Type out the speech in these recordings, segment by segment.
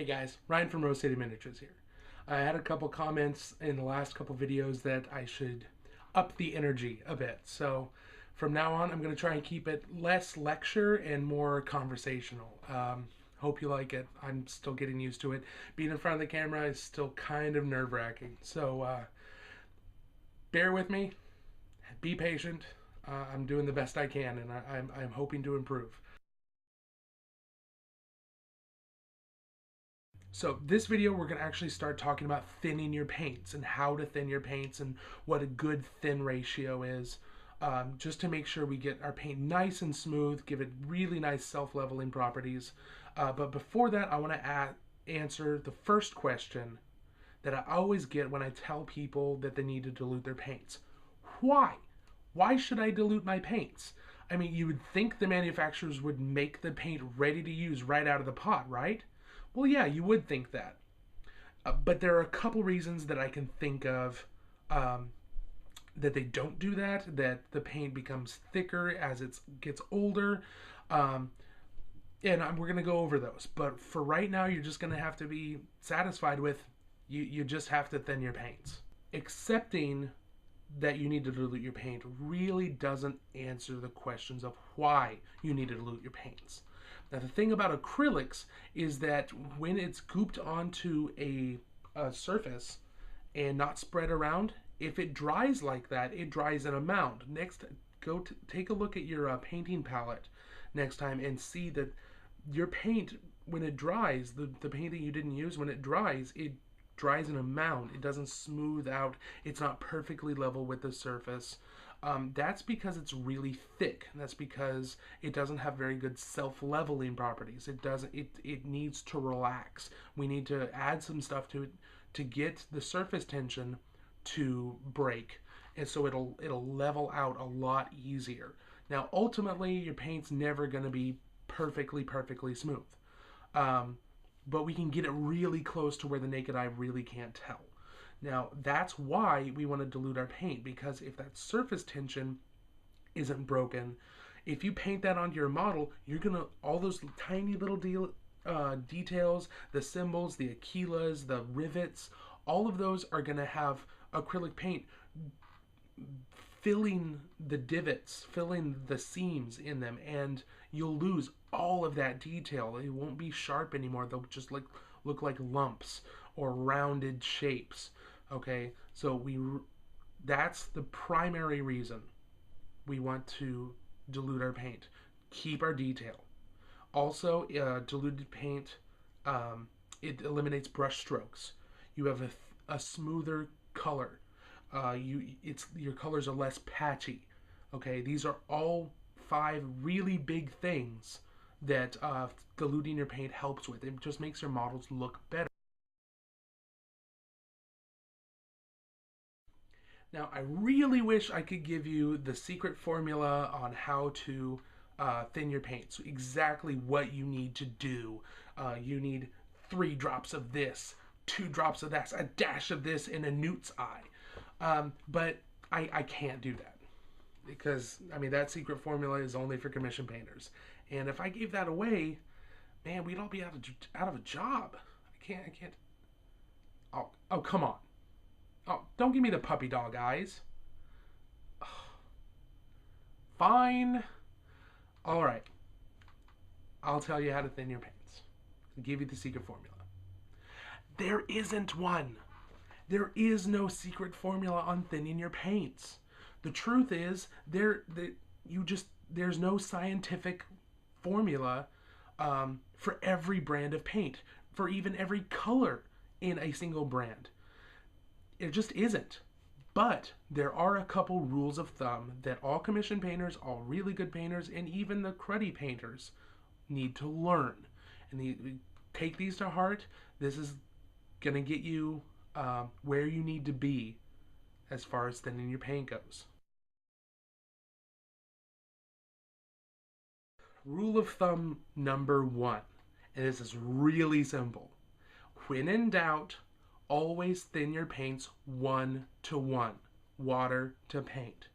Hey guys, Ryan from Rose City Miniatures here. I had a couple comments in the last couple videos that I should up the energy a bit. So from now on, I'm going to try and keep it less lecture and more conversational. Hope you like it. I'm still getting used to it. Being in front of the camera is still kind of nerve-wracking. So bear with me. Be patient. I'm doing the best I can, and I'm hoping to improve. So this video, we're going to actually start talking about thinning your paints and how to thin your paints and what a good thin ratio is, just to make sure we get our paint nice and smooth, give it really nice self-leveling properties. But before that, I want to answer the first question that I always get when I tell people that they need to dilute their paints. Why? Why should I dilute my paints? I mean, you would think the manufacturers would make the paint ready to use right out of the pot, right? Well, yeah, you would think that. But there are a couple reasons that I can think of that they don't do that, that the paint becomes thicker as it gets older. And we're going to go over those. But for right now, you're just going to have to be satisfied with you just have to thin your paints. Accepting that you need to dilute your paint really doesn't answer the questions of why you need to dilute your paints. Now, the thing about acrylics is that when it's gooped onto a surface and not spread around, if it dries like that, it dries in a mound. Next, take a look at your painting palette next time and see that your paint, when it dries, the paint that you didn't use, when it dries in a mound. It doesn't smooth out. It's not perfectly level with the surface. That's because it's really thick. That's because it doesn't have very good self-leveling properties. It needs to relax. We need to add some stuff to it to get the surface tension to break, and so it'll level out a lot easier. Now, ultimately, your paint's never going to be perfectly smooth. But we can get it really close to where the naked eye really can't tell. Now, that's why we want to dilute our paint, because if that surface tension isn't broken, if you paint that onto your model, you're going to, all those tiny little details, the symbols, the aquilas, the rivets, all of those are going to have acrylic paint filling the divots, filling the seams in them, and you'll lose all of that detail. It won't be sharp anymore. They'll just look like lumps or rounded shapes. Okay, so that's the primary reason we want to dilute our paint. Keep our detail. Also, diluted paint, it eliminates brush strokes. You have a smoother color. Your colors are less patchy. Okay, these are all 5 really big things that diluting your paint helps with. It just makes your models look better. Now, I really wish I could give you the secret formula on how to thin your paint. So exactly what you need to do. You need 3 drops of this, 2 drops of that, a dash of this, and a newt's eye. But I can't do that, because I mean that secret formula is only for commission painters, and if I gave that away, man, we'd all be out of a job. I can't. Oh, come on. Oh, don't give me the puppy dog eyes. Fine. All right. I'll tell you how to thin your paints. I'll give you the secret formula. There isn't one. There is no secret formula on thinning your paints. The truth is, there's no scientific formula for every brand of paint, for even every color in a single brand. It just isn't. But there are a couple rules of thumb that all commission painters, all really good painters, and even the cruddy painters need to learn. And take these to heart. This is going to get you where you need to be as far as thinning your paint goes. Rule of thumb number 1, and this is really simple. When in doubt, always thin your paints 1-to-1, water to paint.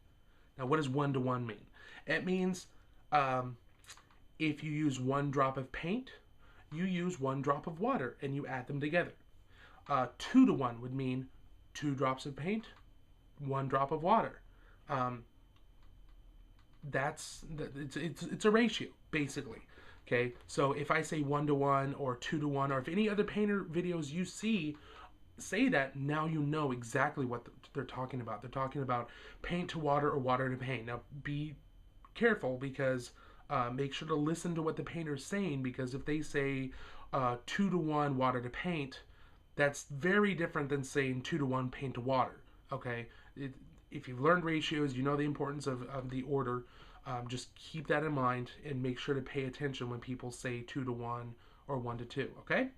Now, what does 1-to-1 mean? It means if you use 1 drop of paint, you use 1 drop of water and you add them together. 2 to 1 would mean 2 drops of paint, 1 drop of water. Um, it's a ratio basically. Okay, so if I say 1 to 1 or 2 to 1, or if any other painter videos you see say that, now you know exactly what they're talking about. They're talking about paint to water or water to paint. Now be careful, because make sure to listen to what the painter's saying, because if they say 2 to 1 water to paint, that's very different than saying 2 to 1 paint to water. Okay, if you've learned ratios, you know the importance of the order. Just keep that in mind and make sure to pay attention when people say 2 to 1 or 1 to 2. Okay.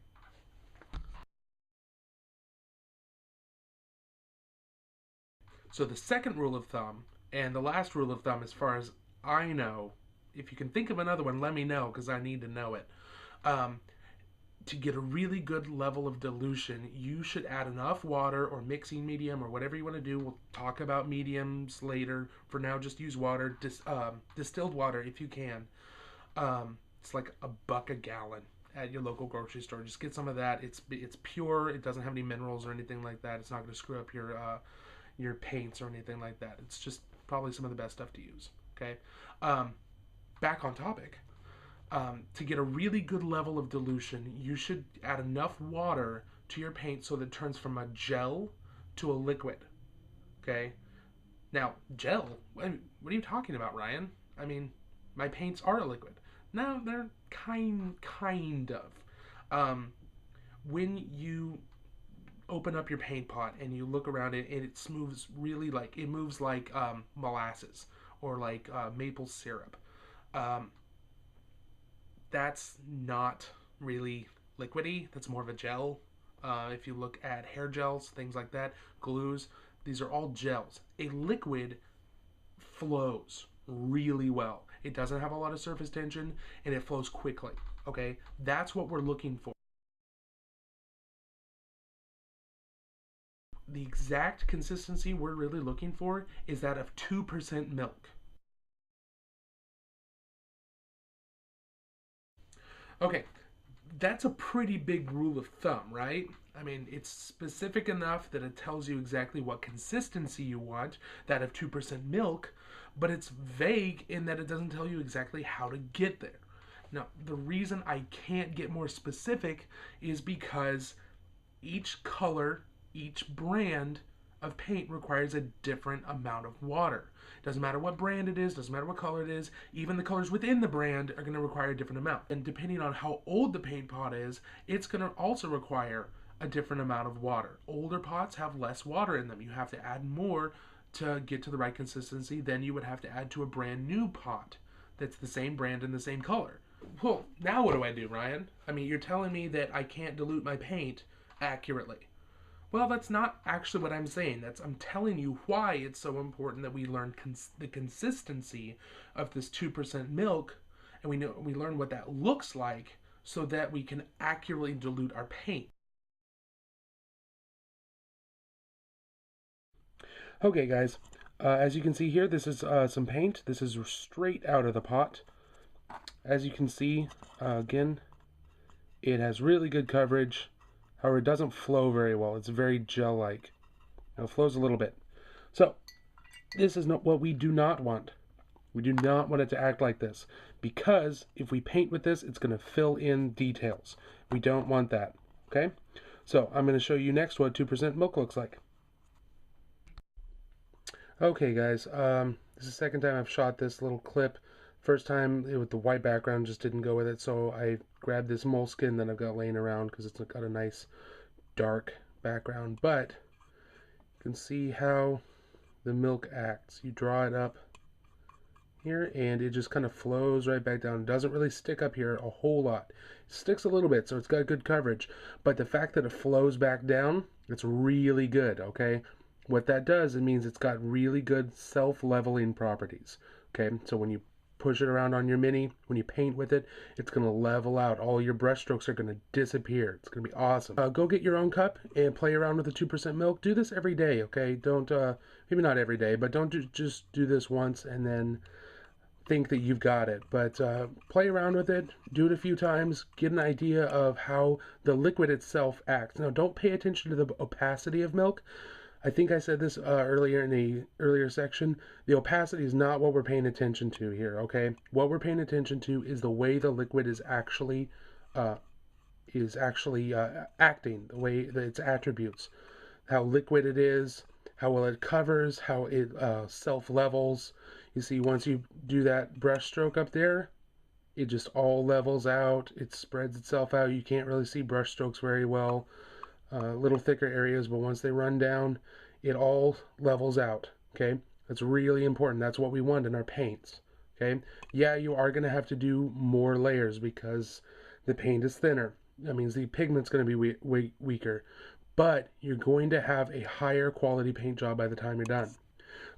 So the second rule of thumb, and the last rule of thumb as far as I know, if you can think of another one, let me know, because I need to know it. Um, to get a really good level of dilution, you should add enough water or mixing medium or whatever you want to do. We'll talk about mediums later. For now, just use water, distilled water if you can. It's like $1 a gallon at your local grocery store. Just get some of that. It's pure. It doesn't have any minerals or anything like that. It's not going to screw up your paints or anything like that. It's just probably some of the best stuff to use. Okay. Back on topic. To get a really good level of dilution, you should add enough water to your paint so that it turns from a gel to a liquid. Okay. Now, gel. What are you talking about, Ryan? I mean, my paints are a liquid. No, they're kind of. When you open up your paint pot and you look around it, and it moves really like it moves like molasses or like maple syrup. Um, that's not really liquidy. That's more of a gel. If you look at hair gels, things like that, glues, these are all gels. A liquid flows really well. It doesn't have a lot of surface tension, and it flows quickly. Okay, that's what we're looking for. The exact consistency we're really looking for is that of 2% milk. Okay, that's a pretty big rule of thumb, right? I mean, it's specific enough that it tells you exactly what consistency you want, that of 2% milk, but it's vague in that it doesn't tell you exactly how to get there. Now, the reason I can't get more specific is because each color, each brand of paint requires a different amount of water. Doesn't matter what brand it is, doesn't matter what color it is, even the colors within the brand are going to require a different amount. And depending on how old the paint pot is, it's going to also require a different amount of water. Older pots have less water in them. You have to add more to get to the right consistency than you would have to add to a brand new pot that's the same brand and the same color. Well, now what do I do, Ryan? I mean, you're telling me that I can't dilute my paint accurately. Well, that's not actually what I'm saying. I'm telling you why it's so important that we learn the consistency of this 2% milk, and we learn what that looks like so that we can accurately dilute our paint. Okay, guys, as you can see here, this is some paint. This is straight out of the pot. As you can see, again, it has really good coverage. However, it doesn't flow very well. It's very gel-like. Now, it flows a little bit. So, this is not what we do not want. We do not want it to act like this, because if we paint with this, it's going to fill in details. We don't want that, okay? So, I'm going to show you next what 2% milk looks like. Okay, guys, this is the second time I've shot this little clip. First time with the white background just didn't go with it, so I grabbed this moleskin that I've got laying around because it's got a nice dark background. But you can see how the milk acts. You draw it up here and it just kind of flows right back down. It doesn't really stick up here a whole lot. It sticks a little bit, so it's got good coverage. But the fact that it flows back down, it's really good, okay? What that does, it means it's got really good self-leveling properties. Okay, so when you push it around on your Mini, when you paint with it, it's going to level out. All your brush strokes are going to disappear. It's going to be awesome. Go get your own cup and play around with the 2% milk. Do this every day, okay? Don't, maybe not every day, but don't just do this once and then think that you've got it. But play around with it, do it a few times, get an idea of how the liquid itself acts. Now, don't pay attention to the opacity of milk. I think I said this earlier in the earlier section. The opacity is not what we're paying attention to here, okay? What we're paying attention to is the way the liquid is actually acting, the way that its attributes, how liquid it is, how well it covers, how it self-levels. You see, once you do that brush stroke up there, it just all levels out. It spreads itself out. You can't really see brush strokes very well. Little thicker areas, but once they run down, it all levels out, okay? That's really important. That's what we want in our paints, okay? Yeah, you are going to have to do more layers because the paint is thinner. That means the pigment's going to be weaker, but you're going to have a higher quality paint job by the time you're done.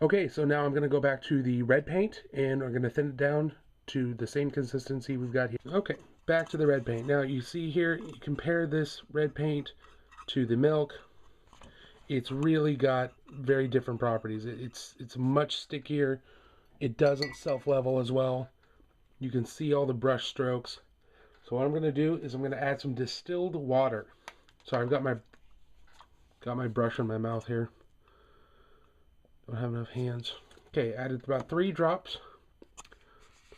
Okay, so now I'm going to go back to the red paint, and we're going to thin it down to the same consistency we've got here. Okay, back to the red paint. Now, you see here, you compare this red paint to the milk. It's really got very different properties. It's much stickier. It doesn't self-level as well. You can see all the brush strokes. So what I'm going to do is I'm going to add some distilled water. So I've got my brush in my mouth here. Don't have enough hands. Okay, added about 3 drops.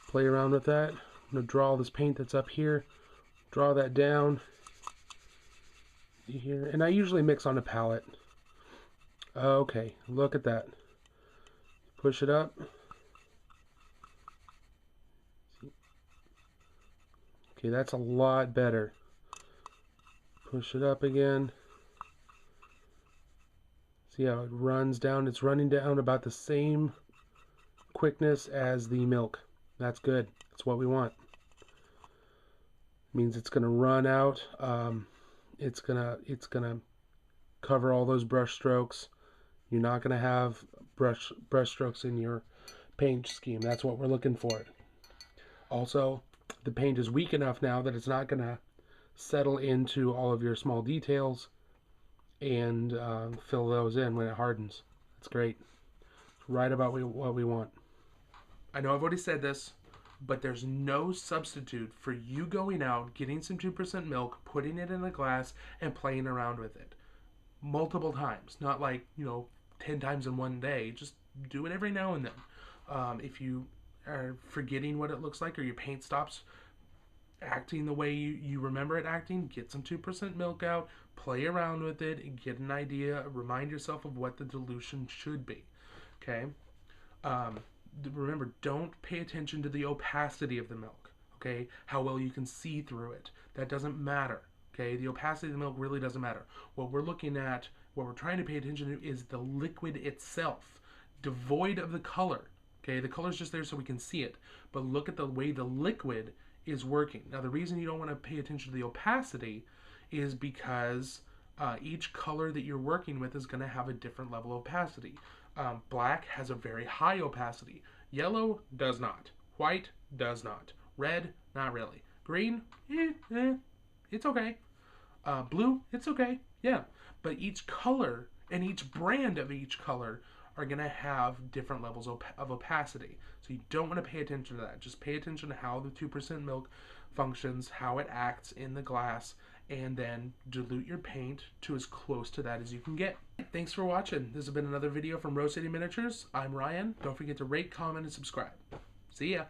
Play around with that. I'm going to draw this paint that's up here. Draw that down. Here, and I usually mix on a palette. Okay, look at that. Push it up. Okay, that's a lot better. Push it up again. See how it runs down? It's running down about the same quickness as the milk. That's good. That's what we want. It means it's going to run out. It's gonna cover all those brush strokes. You're not gonna have brush strokes in your paint scheme. That's what we're looking for. Also, the paint is weak enough now that it's not gonna settle into all of your small details and fill those in when it hardens. That's great. It's right about what we want. I know I've already said this, but there's no substitute for you going out, getting some 2% milk, putting it in a glass, and playing around with it multiple times. Not like, 10 times in one day. Just do it every now and then. If you are forgetting what it looks like or your paint stops acting the way you remember it acting, get some 2% milk out, play around with it, and get an idea. Remind yourself of what the dilution should be. Okay? Remember, don't pay attention to the opacity of the milk, okay? How well you can see through it. That doesn't matter, okay? The opacity of the milk really doesn't matter. What we're looking at, what we're trying to pay attention to is the liquid itself, devoid of the color, okay? The color's just there so we can see it, but look at the way the liquid is working. Now, the reason you don't want to pay attention to the opacity is because each color that you're working with is going to have a different level of opacity. Black has a very high opacity. Yellow does not. White does not. Red, not really. Green, it's okay. Blue, it's okay. Yeah. But each color and each brand of each color are going to have different levels of opacity. So you don't want to pay attention to that. Just pay attention to how the 2% milk functions, how it acts in the glass, and then dilute your paint to as close to that as you can get. Thanks for watching. This has been another video from Rose City Miniatures. I'm Ryan. Don't forget to rate, comment, and subscribe. See ya.